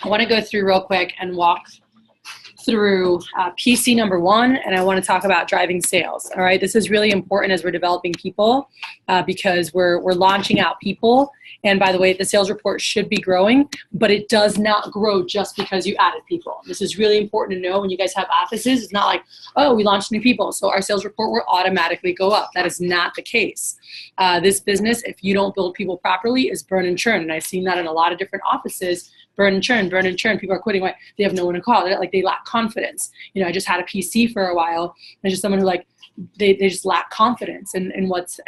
I want to go through real quick and walk through PC number 1, and I want to talk about driving sales. All right, this is really important as we're developing people because we're launching out people. And by the way, the sales report should be growing, but it does not grow just because you added people. This is really important to know when you guys have offices. It's not like, oh, we launched new people, so our sales report will automatically go up. That is not the case. This business, if you don't build people properly, is burn and churn. And I've seen that in a lot of different offices. Burn and churn, burn and churn. People are quitting. They have no one to call. They lack confidence. I just had a PC for a while. And just someone who they just lack confidence in what's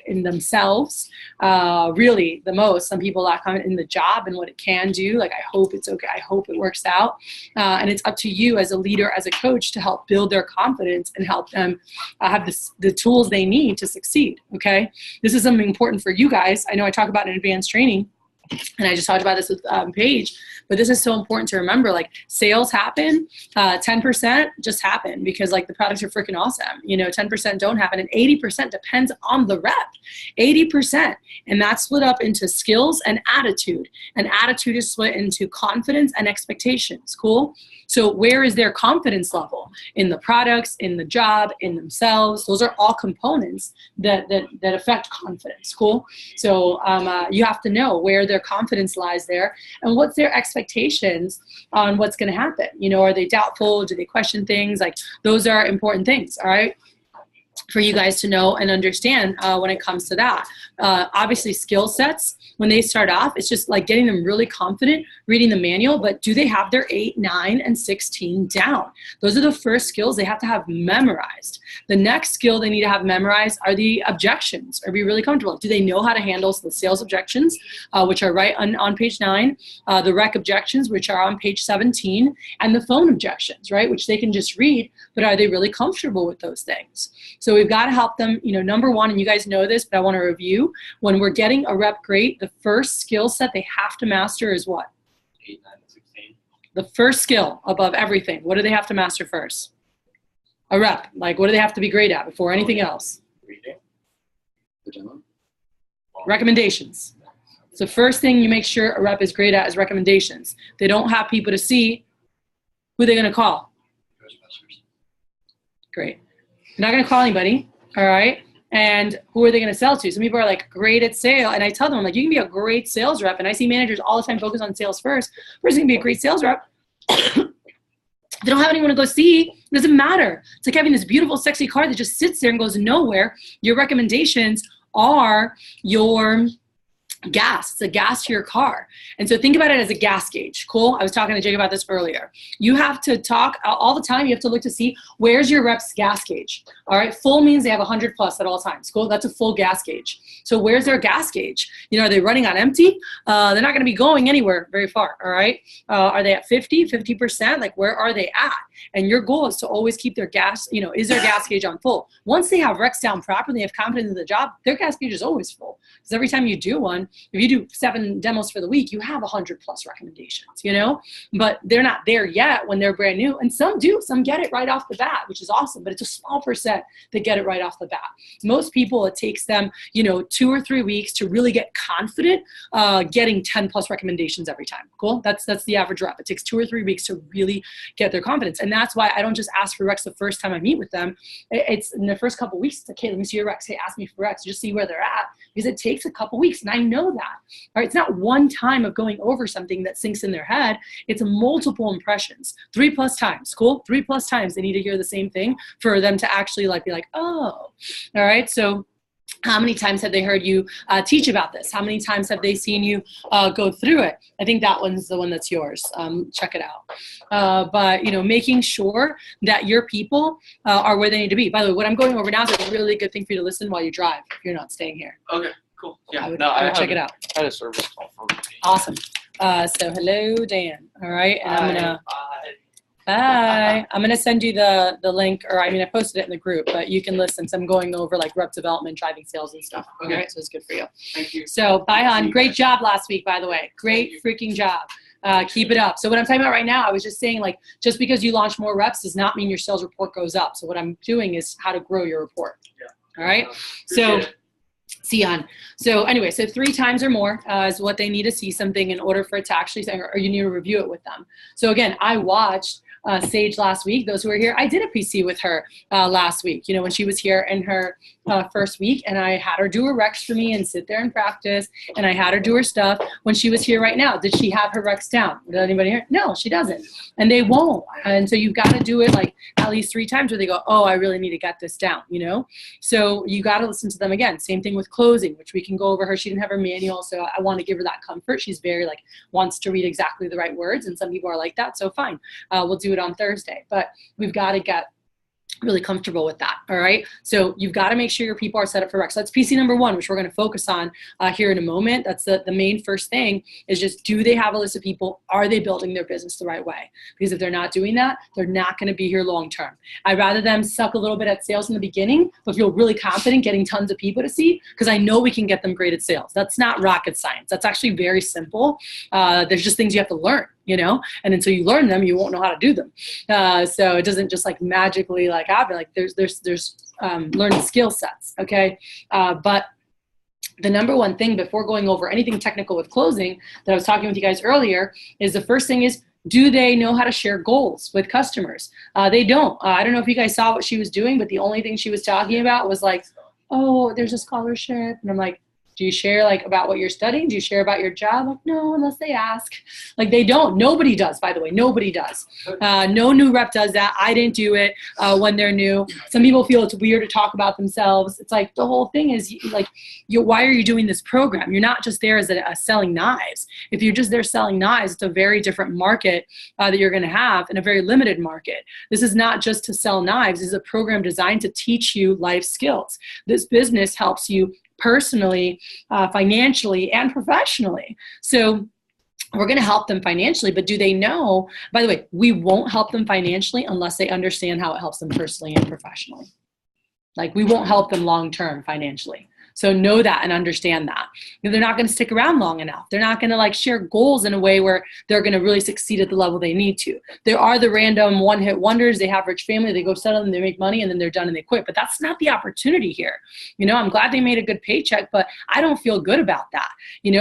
in themselves. Really, the most. Some people lack confidence in the job and what it can do. I hope it's okay. I hope it works out. And it's up to you as a leader, as a coach, to help build their confidence and help them have the tools they need to succeed. Okay, this is something important for you guys. I know I talk about in advanced training. And I just talked about this with Paige, but this is so important to remember. Sales happen, 10% just happen because the products are freaking awesome. 10% don't happen, and 80% depends on the rep. 80%, and that's split up into skills and attitude. And attitude is split into confidence and expectations. Cool. So where is their confidence level? In the products, in the job, in themselves. Those are all components that affect confidence. Cool. So you have to know where their confidence lies there and what's their expectations on what's going to happen. Are they doubtful? Do they question things? Those are important things. All right, for you guys to know and understand when it comes to that. Obviously, skill sets, when they start off, it's just getting them really confident, reading the manual, but do they have their 8, 9, and 16 down? Those are the first skills they have to have memorized. The next skill they need to have memorized are the objections, or be really comfortable. Do they know how to handle the sales objections, which are right on page 9, the rec objections, which are on page 17, and the phone objections, right, which they can just read, but are they really comfortable with those things? So we've got to help them, number one, and you guys know this, but I want to review, when we're getting a rep great, the first skill set they have to master is what? 8, 9, 16. The first skill above everything. What do they have to master first? A rep. What do they have to be great at before anything else? Reading. Recommendations. So first thing you make sure a rep is great at is recommendations. They don't have people to see, who are they going to call? Great. They're not going to call anybody, all right? And who are they going to sell to? Some people are great at sale. And I tell them, you can be a great sales rep. And I see managers all the time focus on sales first. Person can be a great sales rep. If they don't have anyone to go see, it doesn't matter. It's like having this beautiful, sexy car that just sits there and goes nowhere. Your recommendations are your gas. It's a gas to your car. And so think about it as a gas gauge. Cool. I was talking to Jake about this earlier. You have to talk all the time. You have to look to see where's your rep's gas gauge. All right. Full means they have 100 plus at all times. Cool. That's a full gas gauge. So where's their gas gauge? Are they running on empty? They're not going to be going anywhere very far. All right. Are they at 50%? Where are they at? And your goal is to always keep their gas, is their gas gauge on full? Once they have recs down properly, they have confidence in the job, their gas gauge is always full. Because every time you do one, if you do 7 demos for the week, you have 100 plus recommendations, but they're not there yet when they're brand new. And some do, some get it right off the bat, which is awesome, but it's a small percent that get it right off the bat. Most people, it takes them, 2 or 3 weeks to really get confident getting 10 plus recommendations every time. Cool. That's the average rep. It takes 2 or 3 weeks to really get their confidence. And that's why I don't just ask for recs the first time I meet with them. It's in the first couple of weeks. It's okay, let me see your recs. Hey, ask me for recs. Just see where they're at, because it takes a couple weeks. And I know that. All right, it's not one time of going over something that sinks in their head. It's multiple impressions, 3+ times. Cool. 3+ times they need to hear the same thing for them to actually be like, oh, all right. So how many times have they heard you teach about this? How many times have they seen you go through it? I think that one's the one that's yours. Check it out. But, making sure that your people are where they need to be. By the way, what I'm going over now is a really good thing for you to listen while you drive if you're not staying here. Okay, cool. Yeah, I would check it out. I had a service call from Awesome. So hello, Dan. All right. And I'm going to... Bye. I'm going to send you the link, or I posted it in the group, but you can listen. So I'm going over rep development, driving sales and stuff. Okay. All right, so it's good for you. Thank you. So bye, hon. Great job last week, by the way. Great freaking job. Keep it up. So what I'm talking about right now, I was just saying, just because you launch more reps does not mean your sales report goes up. So what I'm doing is how to grow your report. Yeah. All right. So Sion. So anyway, so 3 times or more is what they need to see something in order for it to actually say, or you need to review it with them. So again, I watched Sage last week. Those who were here, I did a PC with her last week, when she was here in her first week, and I had her do her recs for me and sit there and practice, and I had her do her stuff when she was here right now. Did she have her recs down? Did anybody hear? No, she doesn't. And they won't. And so you've got to do it like at least 3 times where they go, oh, I really need to get this down, So you got to listen to them again. Same thing with closing, which we can go over her. She didn't have her manual, so I want to give her that comfort. She's very wants to read exactly the right words, and some people are like that, so fine. We'll do it on Thursday. But we've got to get really comfortable with that. All right. So you've got to make sure your people are set up for recs. So that's PC number 1, which we're going to focus on here in a moment. That's the main first thing is just, do they have a list of people? Are they building their business the right way? Because if they're not doing that, they're not going to be here long-term. I'd rather them suck a little bit at sales in the beginning, but feel really confident getting tons of people to see, because I know we can get them great at sales. That's not rocket science. That's actually very simple. There's just things you have to learn. And until you learn them, you won't know how to do them. So it doesn't just magically happen. There's learned skill sets. Okay. But the number one thing before going over anything technical with closing that I was talking with you guys earlier is the first thing is, do they know how to share goals with customers? They don't. I don't know if you guys saw what she was doing, but the only thing she was talking about was oh, there's a scholarship. And I'm like, do you share about what you're studying? Do you share about your job? No, unless they ask. They don't. Nobody does, by the way. Nobody does. No new rep does that. I didn't do it when they're new. Some people feel it's weird to talk about themselves. It's the whole thing is why are you doing this program? You're not just there as a selling knives. If you're just there selling knives, it's a very different market that you're going to have, and a very limited market. This is not just to sell knives. This is a program designed to teach you life skills. This business helps you personally, financially, and professionally. So we're going to help them financially, but do they know, by the way, we won't help them financially unless they understand how it helps them personally and professionally. We won't help them long-term financially. So know that and understand that. They're not going to stick around long enough. They're not going to share goals in a way where they're going to really succeed at the level they need to. There are the random one-hit wonders. They have rich family, they go settle and they make money, and then they're done and they quit. But that's not the opportunity here. I'm glad they made a good paycheck, but I don't feel good about that,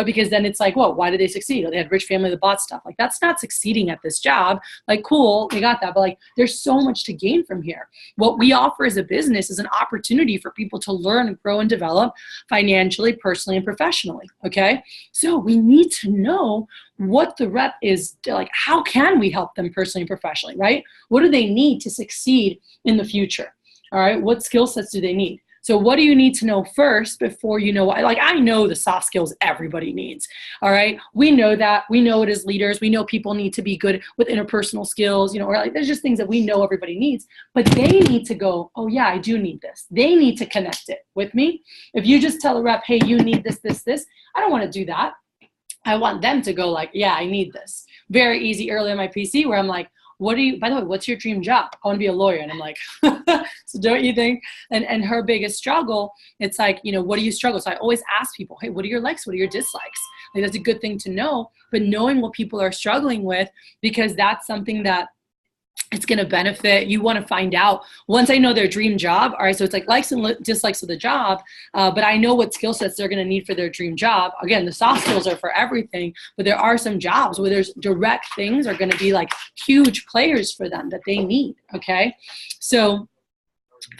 because then it's well, why did they succeed? Oh, they had rich family that bought stuff. That's not succeeding at this job. Cool, they got that. But there's so much to gain from here. What we offer as a business is an opportunity for people to learn and grow and develop financially, personally, and professionally. Okay. So we need to know what the rep is how can we help them personally and professionally, right? What do they need to succeed in the future? All right. What skill sets do they need? So what do you need to know first before you know what, I know the soft skills everybody needs. All right. We know that. We know it as leaders. We know people need to be good with interpersonal skills, or there's just things that we know everybody needs, but they need to go, oh yeah, I do need this. They need to connect it with me. If you just tell a rep, hey, you need this, this, this, I don't want to do that. I want them to go yeah, I need this. Very easy early on my PC where I'm by the way, what's your dream job? I want to be a lawyer. And I'm so don't you think? And her biggest struggle, it's what do you struggle? So I always ask people, hey, what are your likes? What are your dislikes? That's a good thing to know, but knowing what people are struggling with, because that's something that it's going to benefit. You want to find out once I know their dream job. All right. So it's likes and dislikes of the job. But I know what skill sets they're going to need for their dream job. Again, the soft skills are for everything, but there are some jobs where there's direct things are going to be huge players for them that they need. Okay. So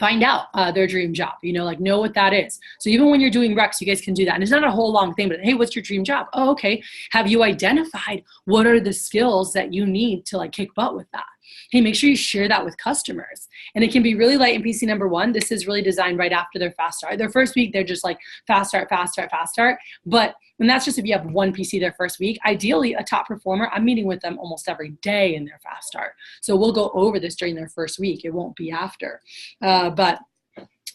find out their dream job, know what that is. So even when you're doing recs, you guys can do that. And it's not a whole long thing, but hey, what's your dream job? Oh, okay. Have you identified what are the skills that you need to kick butt with that? Hey, make sure you share that with customers. And it can be really light in PC number 1. This is really designed right after their fast start. Their first week, they're just fast start, fast start, fast start. But, and that's just if you have one PC their first week. Ideally, a top performer, I'm meeting with them almost every day in their fast start. So we'll go over this during their first week. It won't be after. But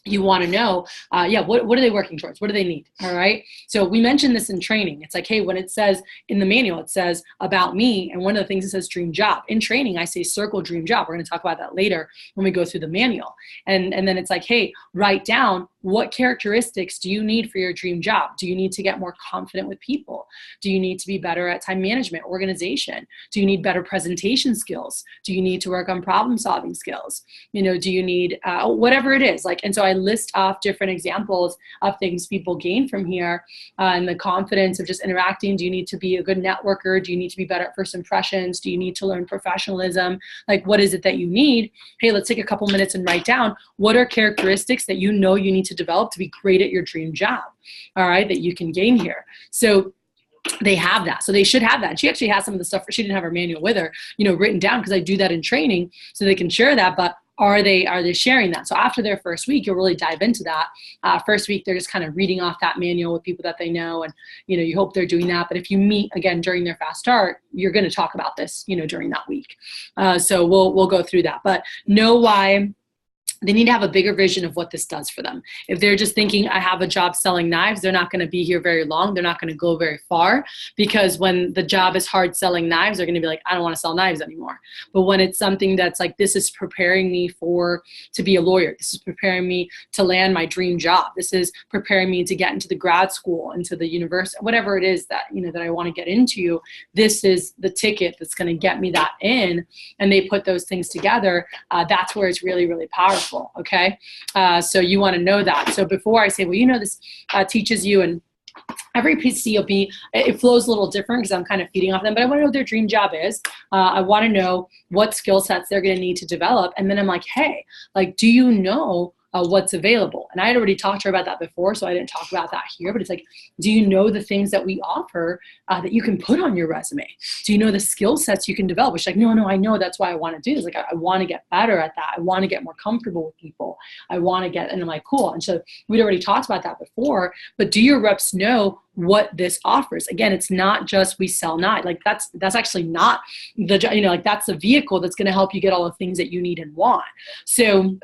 you want to know, what are they working towards? What do they need? All right. So we mentioned this in training. It's hey, when it says in the manual, it says about me. And one of the things it says dream job. In training, I say circle dream job. We're going to talk about that later when we go through the manual. And then it's hey, write down what characteristics do you need for your dream job? Do you need to get more confident with people? Do you need to be better at time management, organization? Do you need better presentation skills? Do you need to work on problem solving skills? You know, do you need whatever it is? Like, and so I list off different examples of things people gain from here, and the confidence of just interacting. Do you need to be a good networker? Do you need to be better at first impressions? Do you need to learn professionalism? Like, what is it that you need? Hey, let's take a couple minutes and write down what are characteristics that you know you need to develop to be great at your dream job, all right, that you can gain here. So they have that. So they should have that. She actually has some of the stuff, she didn't have her manual with her, you know, written down, because I do that in training so they can share that. But are they sharing that? So after their first week, you'll really dive into that. First week, they're just kind of reading off that manual with people that they know, and you know, you hope they're doing that. But if you meet again during their fast start, you're going to talk about this, you know, during that week. So we'll go through that. But know why. They need to have a bigger vision of what this does for them. If they're just thinking, I have a job selling knives, they're not going to be here very long. They're not going to go very far, because when the job is hard selling knives, they're going to be like, I don't want to sell knives anymore. But when it's something that's like, this is preparing me to be a lawyer. This is preparing me to land my dream job. This is preparing me to get into the grad school, into the university, whatever it is that, you know, that I want to get into. This is the ticket that's going to get me that in. And they put those things together. That's where it's really, really powerful. Okay, so you want to know that. So before I say, well, you know, this teaches you, and every PC will be, it flows a little different because I'm kind of feeding off them, but I want to know what their dream job is. I want to know what skill sets they're going to need to develop. And then I'm like, hey, like, do you know what's available? And I had already talked to her about that before, so I didn't talk about that here, but it's like, do you know the things that we offer that you can put on your resume? Do you know the skill sets you can develop? She's like, no, I know, that's why I want to do this. Like, I want to get better at that. I want to get more comfortable with people. I want to get, and I'm like, cool. And so we'd already talked about that before, but do your reps know what this offers? Again, it's not just we sell knives. Like that's actually not the, you know, like that's the vehicle that's going to help you get all the things that you need and want. So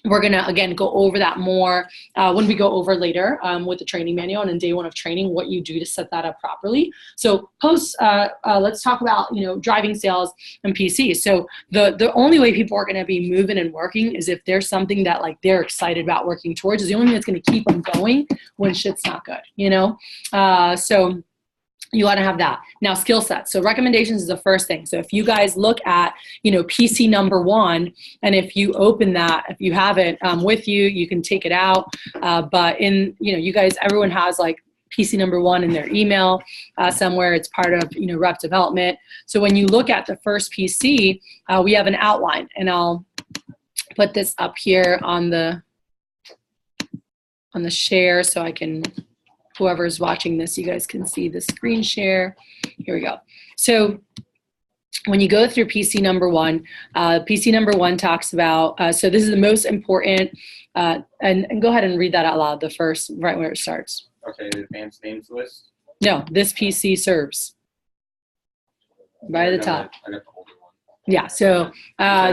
we're going to, again, go over that more when we go over later with the training manual and in day one of training, what you do to set that up properly. So let's talk about, you know, driving sales and PC. So the only way people are going to be moving and working is if there's something that like they're excited about working towards. Is the only thing that's going to keep them going when shit's not good, you know? So you want to have that. Now, skill sets. So recommendations is the first thing. So if you guys look at, you know, PC number 1, and if you open that, if you have it with you, you can take it out. But in, you know, you guys, everyone has like PC number 1 in their email somewhere. It's part of, you know, rep development. So when you look at the first PC, we have an outline, and I'll put this up here on the share so I can, whoever's watching this, you guys can see the screen share. Here we go. So when you go through PC number 1, PC number 1 talks about, so this is the most important, and go ahead and read that out loud, the first, right where it starts. Okay, the advanced names list. No, this PC serves. Right at the top. I got the older one. Yeah, so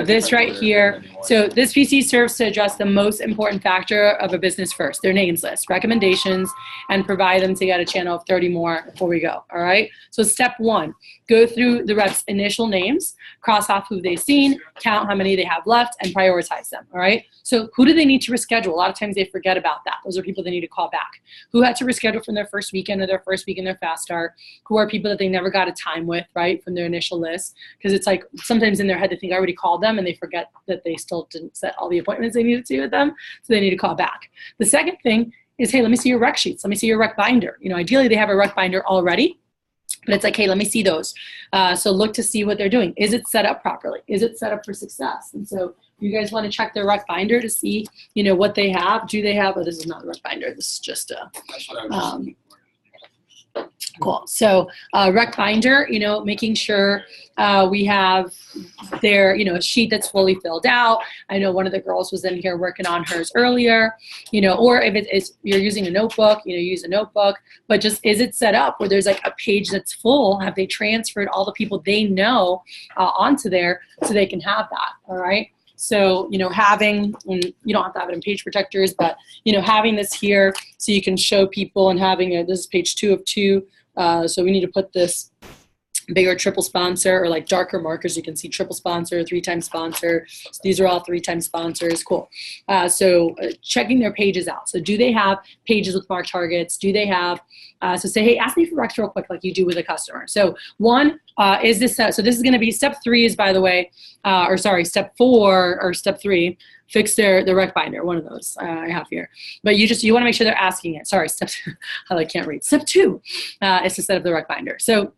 this right here, so this PC serves to address the most important factor of a business first, their names list, recommendations, and provide them to get a channel of 30 more before we go, all right? So step 1, go through the reps' initial names, cross off who they've seen, count how many they have left, and prioritize them, all right? So who do they need to reschedule? A lot of times they forget about that. Those are people they need to call back. Who had to reschedule from their first weekend or their first week in their fast start? Who are people that they never got a time with, right, from their initial list? Because it's like sometimes in their head they think I already called them, and they forget that they still didn't set all the appointments they needed to with them, so they need to call back. The second thing is, hey, let me see your rec sheets. Let me see your rec binder. You know, ideally they have a rec binder already, but it's like, hey, let me see those. So look to see what they're doing. Is it set up properly? Is it set up for success? And so you guys want to check their rec binder to see, you know, what they have. Do they have, oh, this is not the rec binder. This is just a, cool. So rec binder, you know, making sure we have their, you know, a sheet that's fully filled out. I know one of the girls was in here working on hers earlier, you know, or if it's, you're using a notebook, you know, use a notebook, but just, is it set up where there's like a page that's full? Have they transferred all the people they know onto there so they can have that, all right? So, you know, having, and you don't have to have it in page protectors, but, you know, having this here so you can show people, and having a, this is page 2 of 2. So we need to put this bigger triple sponsor, or like darker markers, you can see triple sponsor, 3-time sponsor. So these are all 3-time sponsors. Cool. So checking their pages out. So do they have pages with marked targets? Do they have, so say, hey, ask me for Rex real quick, like you do with a customer. So one, is this, so this is going to be step 3 is, by the way, or sorry, step 4 or step 3, fix the rec binder, one of those I have here. But you want to make sure they're asking it. Sorry, step, I can't read. Step 2 is to set up the rec binder. So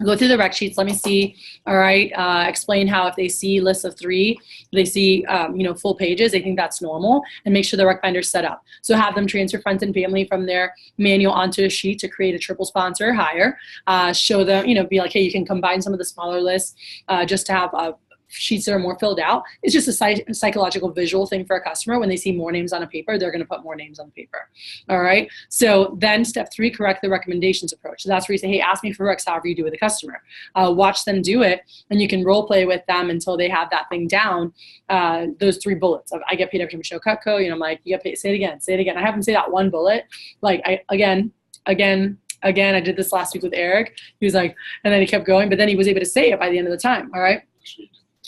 go through the rec sheets. Let me see. All right. Explain how if they see lists of 3, they see, full pages, they think that's normal, and make sure the rec binder is set up. So have them transfer friends and family from their manual onto a sheet to create a triple sponsor or higher. Show them, be like, hey, you can combine some of the smaller lists just to have sheets that are more filled out. It's just a psychological visual thing for a customer. When they see more names on a paper, they're going to put more names on the paper. All right. So then step 3, correct the recommendations approach. So that's where you say, hey, ask me for Rex however you do with a customer. Watch them do it, and you can role play with them until they have that thing down. Those 3 bullets of I get paid every time I show Cutco. I'm like, you get paid. Say it again. Say it again. I have them say that one bullet. Like again, I did this last week with Eric. He was like, and then he kept going, but then he was able to say it by the end of the time. All right.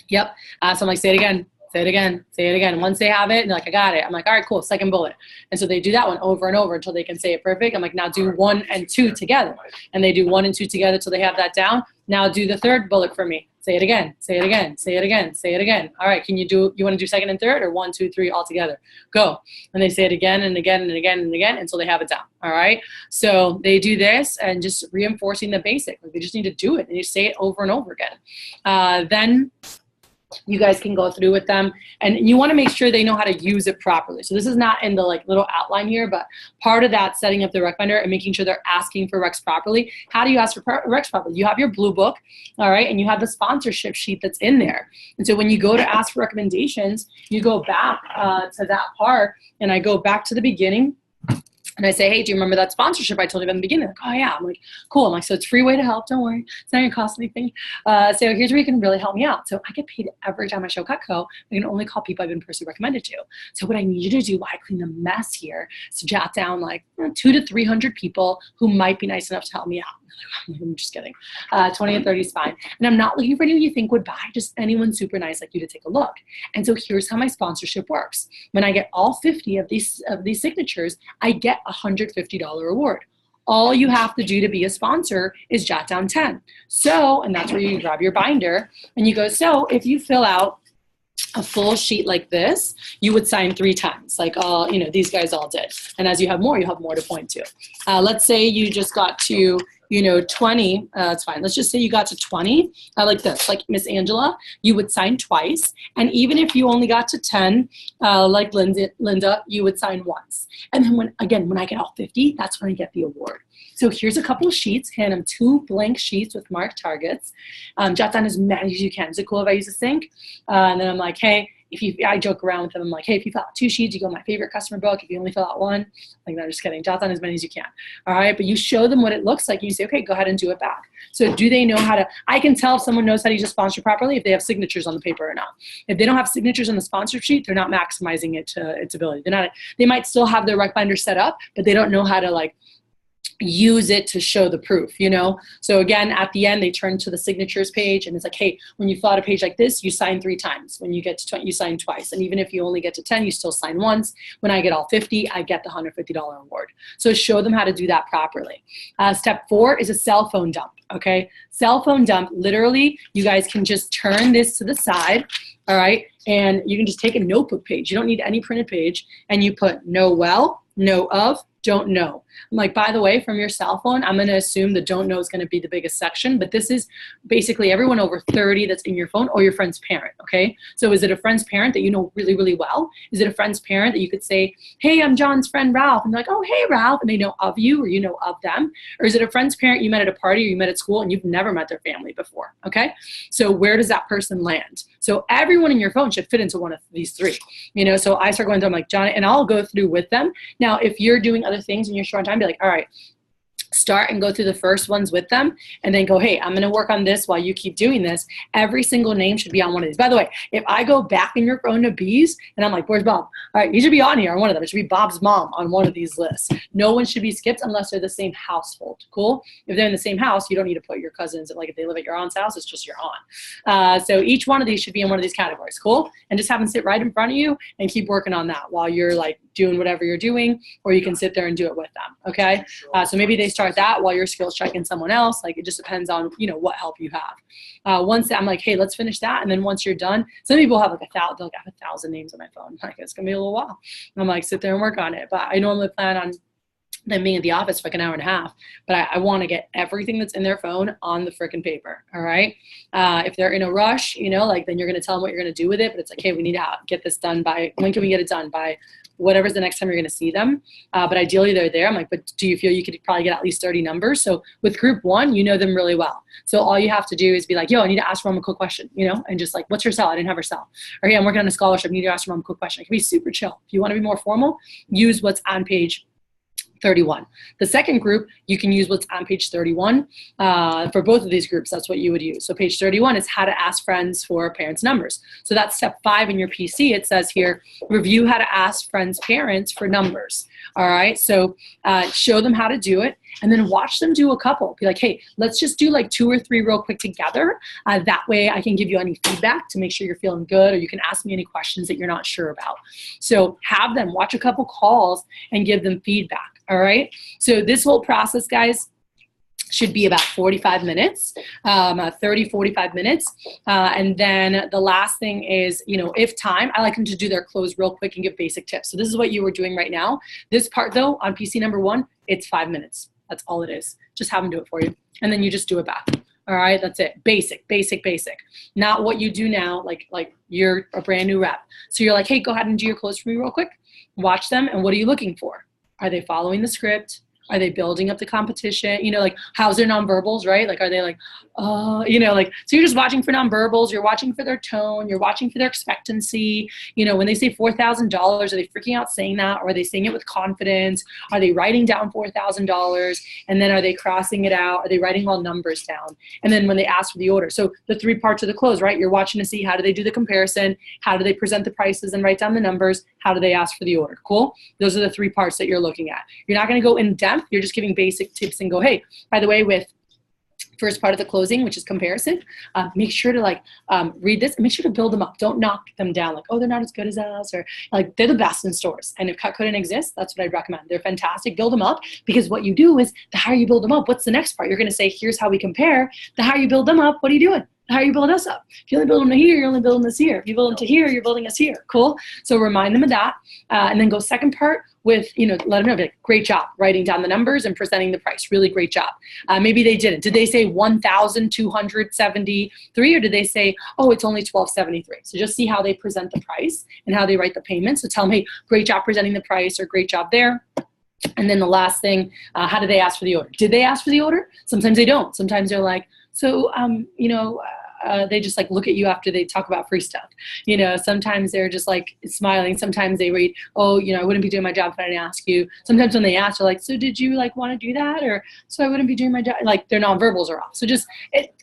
Yep. So I'm like, say it again, say it again, say it again. Once they have it, and they're like, I got it. I'm like, all right, cool, second bullet. And so they do that one over and over until they can say it perfect. I'm like, now do 1 and 2 together. And they do 1 and 2 together till they have that down. Now do the third bullet for me. Say it again, say it again, say it again, say it again. All right, you want to do second and third, or 1, 2, 3 all together? Go. And they say it again and again and again and again until they have it down. All right. So they do this and just reinforcing the basic. Like, they just need to do it, and you say it over and over again. Then you guys can go through with them, and you want to make sure they know how to use it properly. So this is not in the little outline here, but part of that, setting up the rec binder and making sure they're asking for recs properly. How do you ask for recs properly? You have your blue book, all right, and you have the sponsorship sheet that's in there. And so when you go to ask for recommendations, you go back to that part, and I go back to the beginning. And I say, hey, do you remember that sponsorship I told you about in the beginning? Like, oh, yeah. I'm like, cool. I'm like, so it's a free way to help. Don't worry. It's not going to cost anything. So here's where you can really help me out. So I get paid every time I show Cutco. I can only call people I've been personally recommended to. So what I need you to do while I clean the mess here is to jot down 200 to 300 people who might be nice enough to help me out. I'm just kidding. 20 and 30 is fine. And I'm not looking for anyone you think would buy, just anyone super nice like you to take a look. And so here's how my sponsorship works. When I get all 50 of these signatures, I get a $150 reward. All you have to do to be a sponsor is jot down 10. So, and that's where you grab your binder and you go, so if you fill out a full sheet like this, you would sign 3 times, like these guys all did. And as you have more to point to. Let's say you just got to 20, it's fine. Let's just say you got to 20, like this, like Miss Angela, you would sign twice. And even if you only got to 10, like Linda, you would sign once. And then when I get all 50, that's when I get the award. So here's a couple of sheets, hand them 2 blank sheets with marked targets. Jot down as many as you can. Is it cool if I use a sync? And then I'm like, hey, I joke around with them. I'm like, hey, if you fill out 2 sheets, you go my favorite customer book. If you only fill out 1, like, no, just kidding. Jot down as many as you can. All right. But you show them what it looks like. You say, okay, go ahead and do it back. So do they know how to, I can tell if someone knows how to use a sponsor properly if they have signatures on the paper or not. If they don't have signatures on the sponsor sheet, they're not maximizing it to its ability. They might still have their rec binder set up, but they don't know how to use it to show the proof, So again, at the end, they turn to the signatures page and it's like, hey, when you fill out a page like this, you sign 3 times. When you get to 20, you sign twice. And even if you only get to 10, you still sign once. When I get all 50, I get the $150 award. So show them how to do that properly. Step 4 is a cell phone dump, okay? Cell phone dump, literally, you guys can just turn this to the side, all right? And you can just take a notebook page. You don't need any printed page. And you put know well, know of, don't know. I'm like, by the way, from your cell phone, I'm going to assume the don't know is going to be the biggest section, but this is basically everyone over 30 that's in your phone or your friend's parent, okay? So is it a friend's parent that you know really, really well? Is it a friend's parent that you could say, hey, I'm John's friend Ralph, and they're like, oh, hey, Ralph, and they know of you or you know of them? Or is it a friend's parent you met at a party or you met at school and you've never met their family before, okay? So where does that person land? So everyone in your phone should fit into one of these 3, So I start going through, I'm like, John, and I'll go through with them. Now, if you're doing other things and you're short on time, be like, all right, start and go through the first ones with them and then go, hey, I'm going to work on this while you keep doing this. Every single name should be on one of these. By the way, if I go back in your phone to B's and I'm like, where's Bob? All right, he should be on here on one of them. It should be Bob's mom on one of these lists. No one should be skipped unless they're the same household. Cool? If they're in the same house, you don't need to put your cousins. Like if they live at your aunt's house, it's just your aunt. So each one of these should be in one of these categories. Cool? And just have them sit right in front of you and keep working on that while you're like doing whatever you're doing, or you can sit there and do it with them. Okay? So maybe they start that while you're skills checking someone else. Like it just depends on, you know, what help you have. Once I'm like, hey, let's finish that. And then once you're done, some people have like they'll have 1,000 names on my phone. Like it's going to be a little while. And I'm like, sit there and work on it. But I normally plan on them being at the office for like an hour and a half, but I want to get everything that's in their phone on the freaking paper. All right. If they're in a rush, you know, like then you're going to tell them what you're going to do with it, but it's like, hey, we need to get this done by, when can we get it done by? Whatever's the next time you're going to see them. But ideally they're there. I'm like, but do you feel you could probably get at least 30 numbers? So with group one, you know them really well. So all you have to do is be like, yo, I need to ask mom a quick question, you know, and just like, what's your cell? I didn't have her cell. Or hey, I'm working on a scholarship. I need to ask your mom a quick question. It can be super chill. If you want to be more formal, use what's on page 31. The second group, you can use what's on page 31. For both of these groups, that's what you would use. So page 31 is how to ask friends for parents' numbers. So that's step 5 in your PC. It says here, review how to ask friends' parents for numbers. All right. So show them how to do it and then watch them do a couple. Be like, hey, let's just do like 2 or 3 real quick together. That way I can give you any feedback to make sure you're feeling good, or you can ask me any questions that you're not sure about. So have them watch a couple calls and give them feedback. All right. So this whole process, guys, should be about 45 minutes, 30, 45 minutes. And then the last thing is, you know, if time, I like them to do their close real quick and give basic tips. So this is what you were doing right now. This part though, on PC number 1, it's 5 minutes. That's all it is. Just have them do it for you. And then you just do it back. All right. That's it. Basic, basic, basic. Not what you do now. Like you're a brand new rep. So you're like, hey, go ahead and do your close for me real quick. Watch them. And what are you looking for? Are they following the script? Are they building up the competition? You know, like how's their nonverbals, right? Like, are they like, you know, like, so you're just watching for nonverbals. You're watching for their tone. You're watching for their expectancy. You know, when they say $4,000, are they freaking out saying that? Or are they saying it with confidence? Are they writing down $4,000? And then are they crossing it out? Are they writing all numbers down? And then when they ask for the order. So the 3 parts of the close, right? You're watching to see how do they do the comparison? How do they present the prices and write down the numbers? How do they ask for the order? Cool. Those are the 3 parts that you're looking at. You're not going to go in depth. You're just giving basic tips and go, hey, by the way, with first part of the closing, which is comparison, make sure to like read this and make sure to build them up. Don't knock them down like, oh, they're not as good as us, or like they're the best in stores. And if cut couldn't exist, that's what I'd recommend. They're fantastic. Build them up, because what you do is the higher you build them up, what's the next part? You're going to say, here's how we compare. The higher you build them up, what are you doing? How you build us up. If you only build them to here, you're only building this here. If you build them to here, you're building us here. Cool. So remind them of that. And then go second part with, you know, let them know, like, great job writing down the numbers and presenting the price. Really great job. Maybe they didn't. Did they say 1,273, or did they say, oh, it's only 1,273? So just see how they present the price and how they write the payment. So tell them, hey, great job presenting the price, or great job there. And then the last thing, how did they ask for the order? Did they ask for the order? Sometimes they don't. Sometimes they're like, so, you know, they just like look at you after they talk about free stuff. You know, sometimes they're just like smiling. Sometimes they read, oh, you know, I wouldn't be doing my job if I didn't ask you. Sometimes when they ask, they're like, so did you like want to do that? Or so I wouldn't be doing my job. Like their nonverbals are off. So just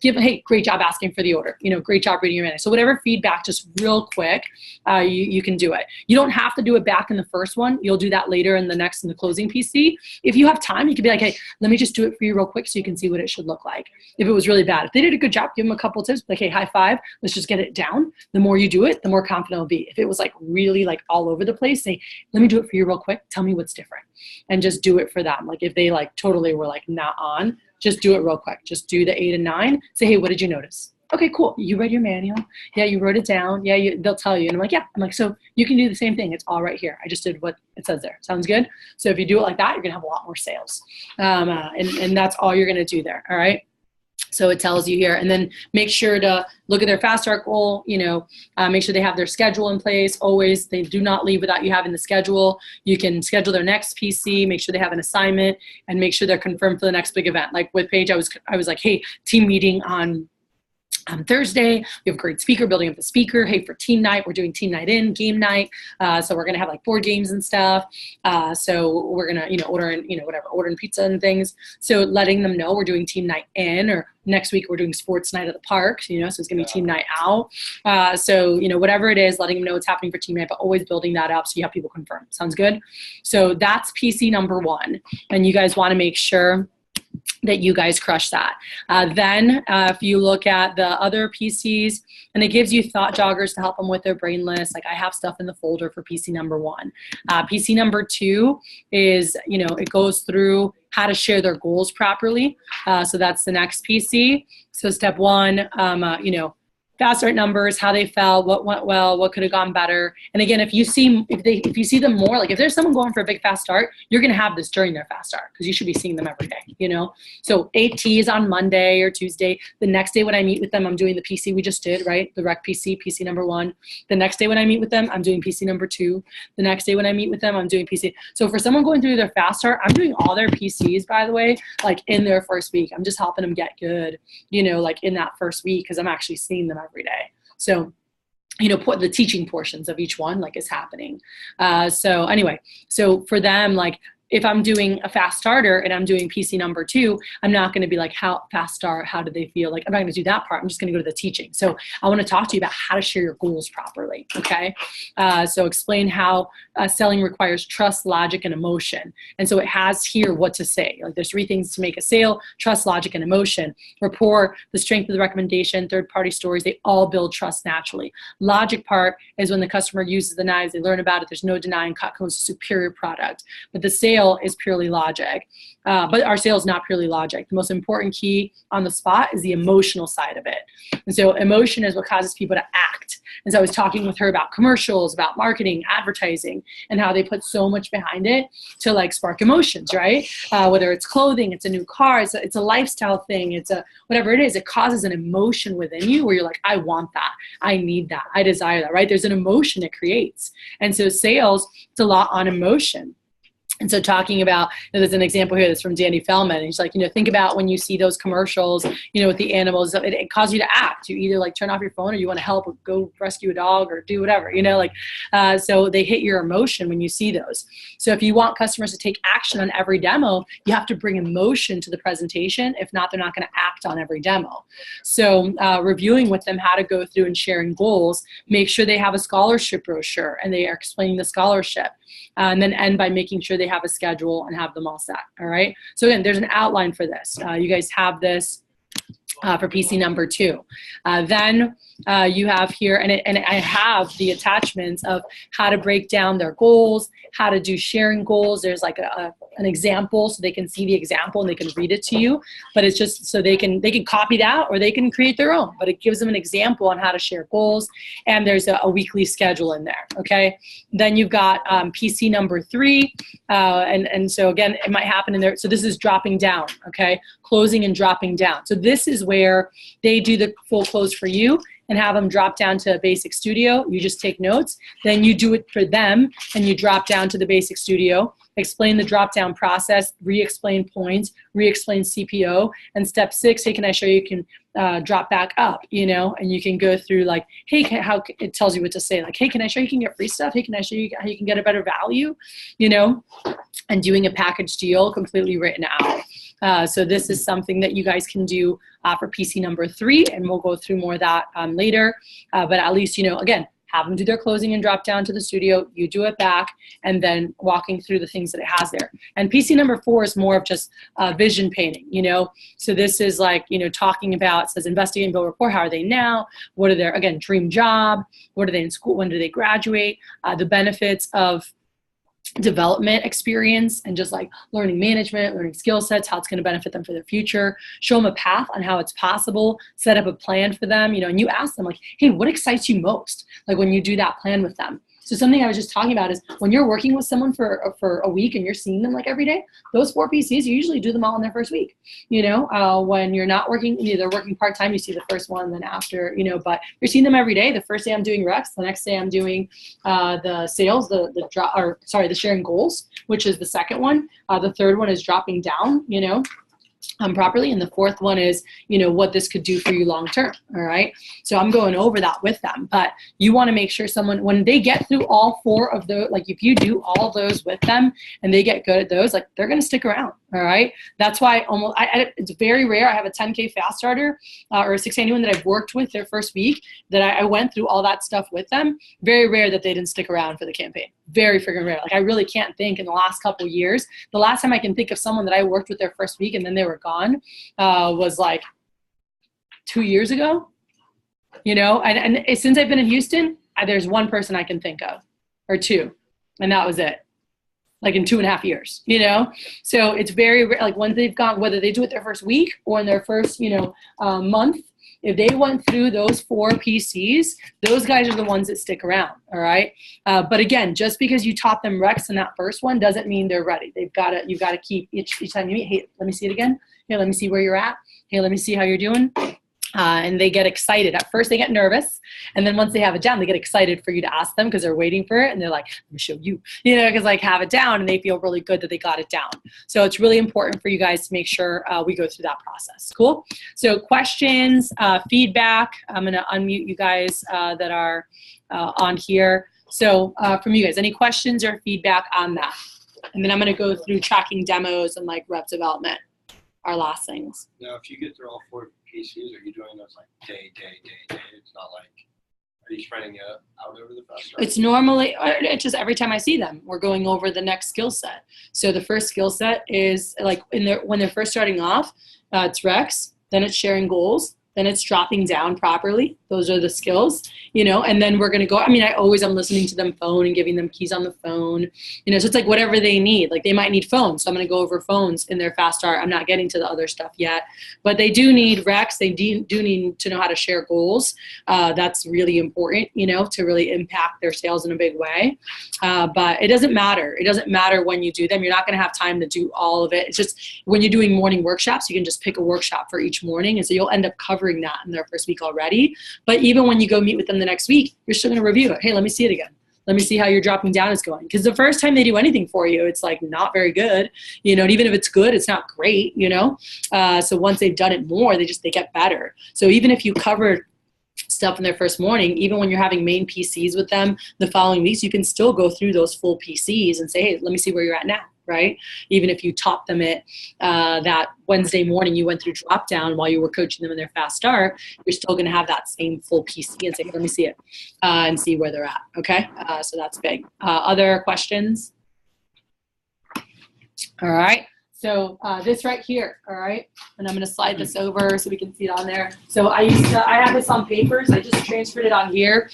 give, hey, great job asking for the order. You know, great job reading your menu. So whatever feedback, just real quick, you can do it. You don't have to do it back in the first one. You'll do that later in the closing PC. If you have time, you can be like, hey, let me just do it for you real quick so you can see what it should look like. If it was really bad, if they did a good job, give them a couple tips. Like, hey, high five, let's just get it down. The more you do it, the more confident it'll be. If it was like really like all over the place, say, let me do it for you real quick. Tell me what's different. And just do it for them. Like if they like totally were like not on, just do it real quick. Just do the 8 and 9. Say, hey, what did you notice? Okay, cool. You read your manual. Yeah, you wrote it down. Yeah, they'll tell you. And I'm like, yeah. I'm like, so you can do the same thing. It's all right here. I just did what it says there. Sounds good? So if you do it like that, you're going to have a lot more sales. And that's all you're going to do there. All right. So it tells you here, and then make sure to look at their fast start goal, you know, make sure they have their schedule in place. Always, they do not leave without you having the schedule. You can schedule their next PC, make sure they have an assignment, and make sure they're confirmed for the next big event. Like with Paige, I was like, hey, team meeting on Thursday, we have a great speaker, building up the speaker. Hey, for team night, we're doing team night in, game night. So we're gonna have like board games and stuff. So we're gonna, ordering pizza and things. So letting them know we're doing team night in, or next week we're doing sports night at the park. So it's gonna be team night out. So whatever it is, letting them know what's happening for team night, but always building that up so you have people confirm. Sounds good? So that's PC number 1, and you guys want to make sure that you guys crush that. Then if you look at the other PCs, and it gives you thought joggers to help them with their brain list. Like I have stuff in the folder for PC number 1. PC number 2 is, it goes through how to share their goals properly. So that's the next PC. So step 1, fast start numbers, how they felt, what went well, what could have gone better. And again, if you see them more, like if there's someone going for a big fast start, you're going to have this during their fast start because you should be seeing them every day, So AT on Monday or Tuesday. The next day when I meet with them, I'm doing the PC we just did, right? The rec PC number 1. The next day when I meet with them, I'm doing PC number 2. The next day when I meet with them, I'm doing PC. So for someone going through their fast start, I'm doing all their PCs, by the way, like in their first week. I'm just helping them get good, like in that first week because I'm actually seeing them every day. So, put the teaching portions of each one like is happening. So anyway, so for them, like if I'm doing a fast starter and I'm doing PC number 2, I'm not going to be like, how fast start, how do they feel? Like I'm not going to do that part. I'm just going to go to the teaching. So I want to talk to you about how to share your goals properly. Okay. So explain how selling requires trust, logic, and emotion. And so it has here what to say. Like there's 3 things to make a sale: trust, logic, and emotion. Rapport, the strength of the recommendation, third-party stories, they all build trust naturally. Logic part is when the customer uses the knives, they learn about it. There's no denying Cutco's a superior product. But the sale is purely logic. But our sale is not purely logic. The most important key on the spot is the emotional side of it. And so emotion is what causes people to act. And so I was talking with her about commercials, about marketing, advertising, and how they put so much behind it to like spark emotions, right? Whether it's clothing, it's a new car, it's a lifestyle thing, it's a whatever it is, it causes an emotion within you where you're like, I want that, I need that, I desire that, right? There's an emotion it creates. And so sales, it's a lot on emotion. And so talking about, there's an example here that's from Danny Fellman. And he's like, think about when you see those commercials, with the animals, it causes you to act. You either like turn off your phone or you want to help or go rescue a dog or do whatever, so they hit your emotion when you see those. So if you want customers to take action on every demo, you have to bring emotion to the presentation. If not, they're not going to act on every demo. So reviewing with them how to go through and sharing goals, make sure they have a scholarship brochure and they are explaining the scholarship. And then end by making sure they have a schedule and have them all set. All right. So again, there's an outline for this. You guys have this for PC number 2. Then you have here, and I have the attachments of how to break down their goals, how to do sharing goals. There's like an example so they can see the example and they can read it to you, but it's just so they can copy that or they can create their own, but it gives them an example on how to share goals. And there's a weekly schedule in there. Okay. Then you've got PC number 3. And so again, it might happen in there. So this is dropping down. Okay. Closing and dropping down. So this is where they do the full close for you and have them drop down to Basic Studio. You just take notes. Then you do it for them and you drop down to the Basic Studio, explain the drop down process, re-explain points, re-explain CPO. And step 6, hey, can I show you can drop back up, and you can go through like, hey, how it tells you what to say. Like, hey, can I show you can get free stuff? Hey, can I show you how you can get a better value, and doing a package deal completely written out. So this is something that you guys can do for PC number 3, and we'll go through more of that later. But at least, again, have them do their closing and drop down to the studio. You do it back, and then walking through the things that it has there. And PC number 4 is more of just vision painting, So this is like, talking about, it says investigate and build rapport. How are they now? What are their, again, dream job? What are they in school? When do they graduate? The benefits of development experience and just like learning management, learning skill sets, how it's going to benefit them for their future, show them a path on how it's possible, set up a plan for them, and you ask them like, hey, what excites you most? Like when you do that plan with them. So something I was just talking about is when you're working with someone for a week and you're seeing them like every day, those 4 PCs, you usually do them all in their first week. When you're not working, they're working part-time, you see the first one, then after, but you're seeing them every day. The first day I'm doing recs, the next day I'm doing the sales, the sharing goals, which is the second one. The third one is dropping down, properly. And the fourth one is, what this could do for you long term. All right. So I'm going over that with them, but you want to make sure someone, when they get through all four of those, like if you do all those with them and they get good at those, like they're going to stick around. All right. That's why it's very rare. I have a 10K fast starter or a 691 that I've worked with their first week that I went through all that stuff with them. Very rare that they didn't stick around for the campaign. Very freaking rare. Like I really can't think in the last couple of years. The last time I can think of someone that I worked with their first week and then they were gone was like 2 years ago, and since I've been in Houston, there's one person I can think of or two, and that was it. Like in 2.5 years, so it's very like when they've gone, whether they do it their first week or in their first, month, if they went through those 4 PCs, those guys are the ones that stick around. All right. But again, just because you taught them Rex in that first one doesn't mean they're ready. You've got to keep each time you meet. Hey, let me see it again. Hey, let me see where you're at. Hey, let me see how you're doing. And they get excited. At first they get nervous. And then once they have it down, they get excited for you to ask them because they're waiting for it. And they're like, let me show you, because like have it down and they feel really good that they got it down. So it's really important for you guys to make sure we go through that process. Cool. So questions, feedback. I'm going to unmute you guys that are on here. So from you guys, any questions or feedback on that? And then I'm going to go through tracking demos and like rep development, our last things. Now, if you get through all 4 PCs, are you doing those like day? It's not like, are you spreading it out over the fast start? It's normally, it's just every time I see them, we're going over the next skill set. So the first skill set is like when they're first starting off, it's Rex, then it's sharing goals, then it's dropping down properly. Those are the skills, and then we're going to go, I'm listening to them phone and giving them keys on the phone, so it's like whatever they need. Like they might need phones. So I'm going to go over phones in their fast start. I'm not getting to the other stuff yet, but they do need Rex. They do need to know how to share goals. That's really important, to really impact their sales in a big way. But it doesn't matter. It doesn't matter when you do them. You're not going to have time to do all of it. It's just when you're doing morning workshops, you can just pick a workshop for each morning. And so you'll end up covering that in their first week already. But even when you go meet with them the next week, you're still going to review it. Hey, let me see it again. Let me see how your dropping down is going. Because the first time they do anything for you, it's like not very good, and even if it's good, it's not great, So once they've done it more, they get better. So even if you cover stuff in their first morning, even when you're having main PCs with them the following weeks, you can still go through those full PCs and say, hey, let me see where you're at now. Right? Even if you taught them it that Wednesday morning, you went through drop down while you were coaching them in their fast start, you're still going to have that same full PC and say, let me see it and see where they're at. Okay. So that's big. Other questions? All right. So this right here, all right, and I'm going to slide this over so we can see it on there. So I have this on papers. I just transferred it on here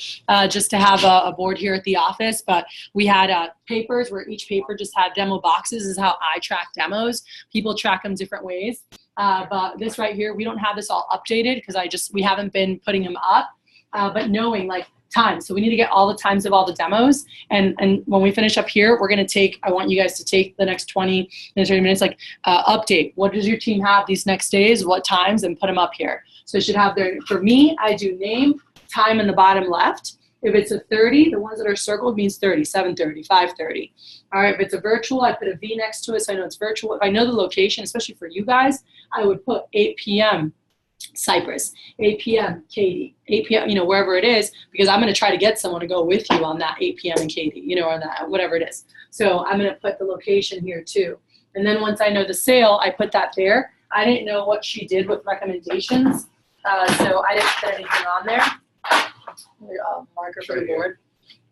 just to have a board here at the office. But we had papers where each paper just had demo boxes. This is how I track demos. People track them different ways. But this right here, we don't have this all updated because we haven't been putting them up. But knowing like time. So we need to get all the times of all the demos. And when we finish up here, I want you guys to take the next 20 to 30 minutes, like update. What does your team have these next days? What times? And put them up here. So it should have for me, I do name, time in the bottom left. If it's a 30, the ones that are circled means 30, 7:30, 5:30. All right, if it's a virtual, I put a V next to it so I know it's virtual. If I know the location, especially for you guys, I would put 8 p.m. Cypress, 8 p.m. Katy, 8 p.m. Wherever it is, because I'm going to try to get someone to go with you on that 8 p.m. in Katy, or that whatever it is. So I'm going to put the location here too. And then once I know the sale, I put that there. I didn't know what she did with recommendations, so I didn't put anything on there. Marker for the board.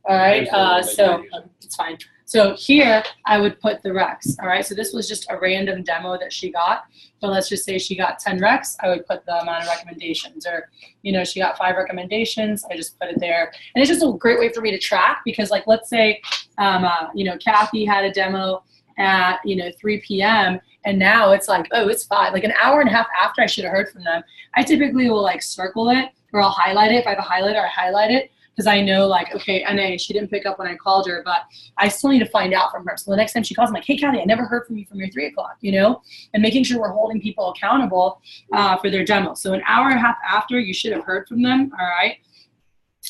All right, so it's fine. So here I would put the Rex. All right, so this was just a random demo that she got. So let's just say she got 10 Rex. I would put the amount of recommendations, or she got 5 recommendations. I just put it there, and it's just a great way for me to track because, like, let's say, Kathy had a demo at 3 p.m. and now it's like, oh, it's 5, like an hour and a half after I should have heard from them. I typically will like circle it or I'll highlight it. If I have a highlighter, I highlight it. Because I know, like, okay, NA, she didn't pick up when I called her, but I still need to find out from her. So the next time she calls, I'm like, hey, Kathy, I never heard from you from your 3 o'clock, and making sure we're holding people accountable for their demo. So an hour and a half after, you should have heard from them, all right?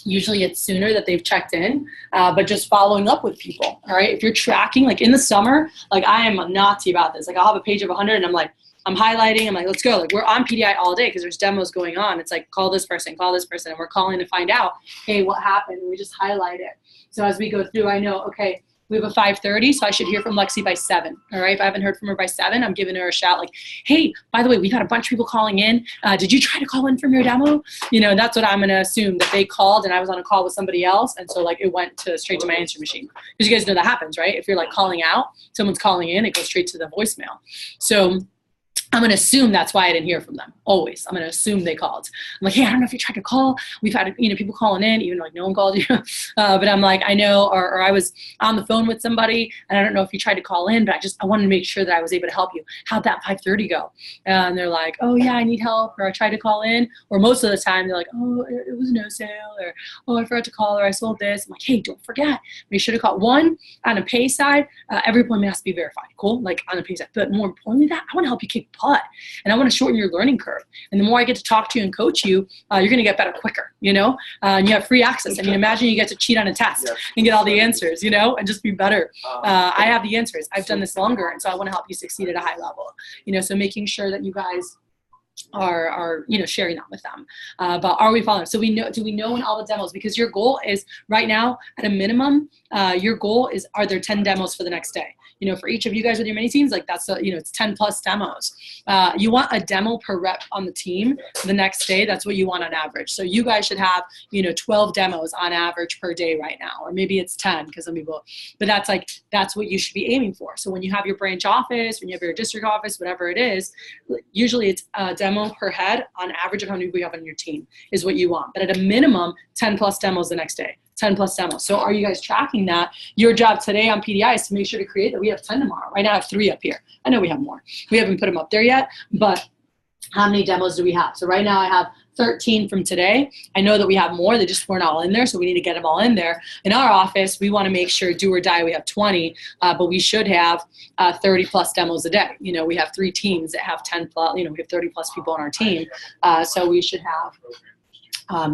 Usually it's sooner that they've checked in, but just following up with people, all right? If you're tracking, like in the summer, like I am Nazi about this. Like I'll have a page of 100 and I'm I'm highlighting. I'm like, let's go. Like we're on PDI all day because there's demos going on. It's like, call this person, and we're calling to find out, hey, what happened? And we just highlight it. So as we go through, I know, okay, we have a 5:30, so I should hear from Lexi by 7. All right, if I haven't heard from her by 7, I'm giving her a shout like, hey, by the way, we've had a bunch of people calling in. Did you try to call in from your demo? You know, that's what I'm going to assume, that they called and I was on a call with somebody else. And so like it went straight to my answer machine. Because you guys know that happens, right? If you're like calling out, someone's calling in, it goes straight to the voicemail. So I'm going to assume that's why I didn't hear from them. Always. I'm going to assume they called. I'm like, hey, I don't know if you tried to call. We've had, people calling in, even like no one called you. But I'm like, I know, or I was on the phone with somebody and I don't know if you tried to call in, but I wanted to make sure that I was able to help you. How'd that 5:30 go? And they're like, oh yeah, I need help, or I tried to call in. Or most of the time they're like, oh, it was no sale, or oh, I forgot to call, or I sold this. I'm like, hey, don't forget, make sure to call. One, on a pay side, every appointment has to be verified. Cool? Like on the pay side. But more importantly than that, I want to help you kick butt. And I want to shorten your learning curve. And the more I get to talk to you and coach you, you're going to get better quicker, and you have free access. I mean, imagine you get to cheat on a test and get all the answers, and just be better. I have the answers. I've done this longer. And so I want to help you succeed at a high level, so making sure that you guys are sharing that with them. But are we following? So do we know in all the demos? Because your goal is right now at a minimum, your goal is, are there 10 demos for the next day? For each of you guys with your mini teams, like that's, it's 10 plus demos. You want a demo per rep on the team the next day. That's what you want on average. So you guys should have, 12 demos on average per day right now, or maybe it's 10 because some people, but that's what you should be aiming for. So when you have your branch office, when you have your district office, whatever it is, usually it's a demo per head on average of how many people you have on your team is what you want. But at a minimum, 10 plus demos the next day. 10 plus demos. So are you guys tracking that? Your job today on PDI is to make sure to create that. We have 10 tomorrow. Right now I have 3 up here. I know we have more. We haven't put them up there yet, but how many demos do we have? So right now I have 13 from today. I know that we have more. They just weren't all in there, so we need to get them all in there. In our office, we want to make sure, do or die, we have 20, but we should have 30 plus demos a day. We have 3 teams that have 10 plus, we have 30 plus people on our team. So we should have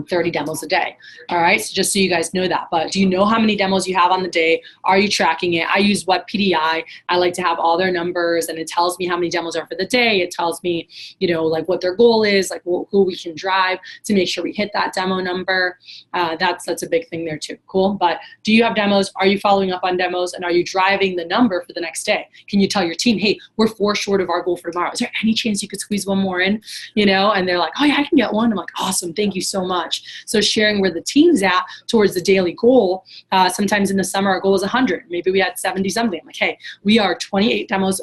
30 demos a day. All right, so just so you guys know that. But do you know how many demos you have on the day? Are you tracking it? I use What PDI. I like to have all their numbers, and it tells me how many demos are for the day. It tells me, like what their goal is, like who we can drive to make sure we hit that demo number. That's a big thing there too. Cool. But do you have demos? Are you following up on demos? And are you driving the number for the next day? Can you tell your team, hey, we're 4 short of our goal for tomorrow. Is there any chance you could squeeze one more in? And they're like, oh yeah, I can get one. I'm like, awesome. Thank you so much. So sharing where the team's at towards the daily goal. Sometimes in the summer, our goal is 100. Maybe we had 70 something. I'm like, hey, we are 28 demos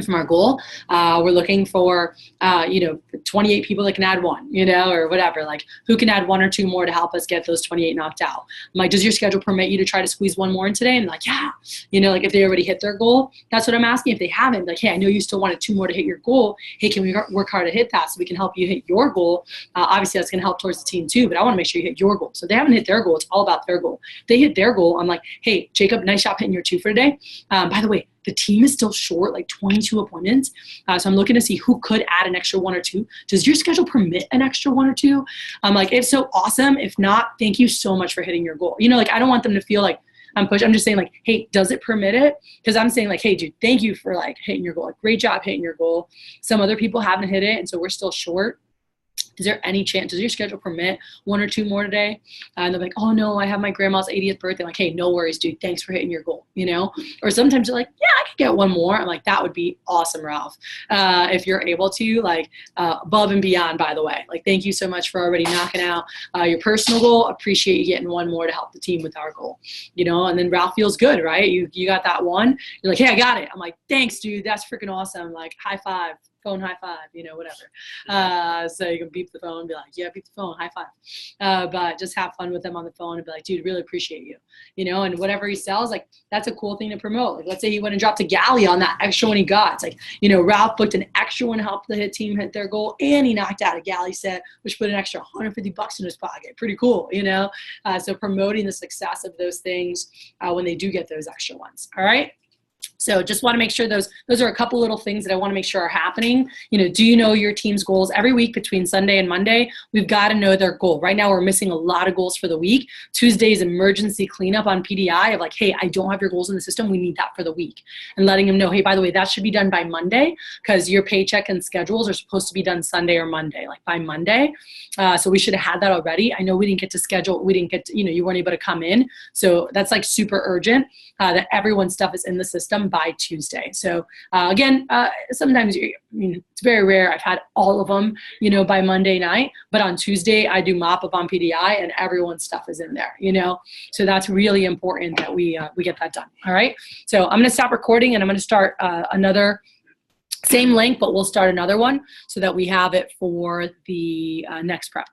from our goal. We're looking for, 28 people that can add 1, or whatever, like who can add 1 or 2 more to help us get those 28 knocked out. I'm like, does your schedule permit you to try to squeeze 1 more in today? And like, yeah, like if they already hit their goal, that's what I'm asking. If they haven't, like, hey, I know you still wanted 2 more to hit your goal. Hey, can we work hard to hit that so we can help you hit your goal? Obviously that's going to help towards the team too, but I want to make sure you hit your goal. So if they haven't hit their goal, it's all about their goal. If they hit their goal, I'm like, hey, Jacob, nice job hitting your 2 for today. By the way, the team is still short, like 22 appointments. So I'm looking to see who could add an extra 1 or 2. Does your schedule permit an extra 1 or 2? I'm like, if so, awesome. If not, thank you so much for hitting your goal. Like I don't want them to feel like I'm pushing. I'm just saying like, hey, does it permit it? Because I'm saying like, hey, dude, thank you for like hitting your goal. Like, great job hitting your goal. Some other people haven't hit it, and so we're still short. Is there any chance, does your schedule permit 1 or 2 more today? And they're like, oh no, I have my grandma's 80th birthday. I'm like, hey, no worries, dude. Thanks for hitting your goal, Or sometimes they're like, yeah, I could get 1 more. I'm like, that would be awesome, Ralph. If you're able to, like, above and beyond, by the way. Like, thank you so much for already knocking out your personal goal. Appreciate you getting 1 more to help the team with our goal, And then Ralph feels good, right? You got that 1. You're like, hey, I got it. I'm like, thanks, dude. That's freaking awesome. Like, high five. Phone high five, whatever. So you can beep the phone and be like, yeah, beep the phone, high five. But just have fun with them on the phone and be like, dude, really appreciate you, and whatever he sells, like, that's a cool thing to promote. Like, let's say he went and dropped a galley on that extra one he got. It's like, Ralph booked an extra one, helped the team hit their goal, and he knocked out a galley set, which put an extra $150 in his pocket. Pretty cool, So promoting the success of those things when they do get those extra ones. All right. So just want to make sure those are a couple little things that I want to make sure are happening. Do you know your team's goals? Every week between Sunday and Monday, we've got to know their goal. Right now, we're missing a lot of goals for the week. Tuesday's emergency cleanup on PDI of like, hey, I don't have your goals in the system. We need that for the week. And letting them know, hey, by the way, that should be done by Monday because your paycheck and schedules are supposed to be done Sunday or Monday, like by Monday. So we should have had that already. I know we didn't get to schedule. We didn't get to, you weren't able to come in. So that's like super urgent that everyone's stuff is in the system by Tuesday. So again, sometimes it's very rare. I've had all of them, by Monday night, but on Tuesday I do mop up on PDI and everyone's stuff is in there, So that's really important that we get that done. All right. So I'm going to stop recording and I'm going to start another same link, but we'll start another one so that we have it for the next prep.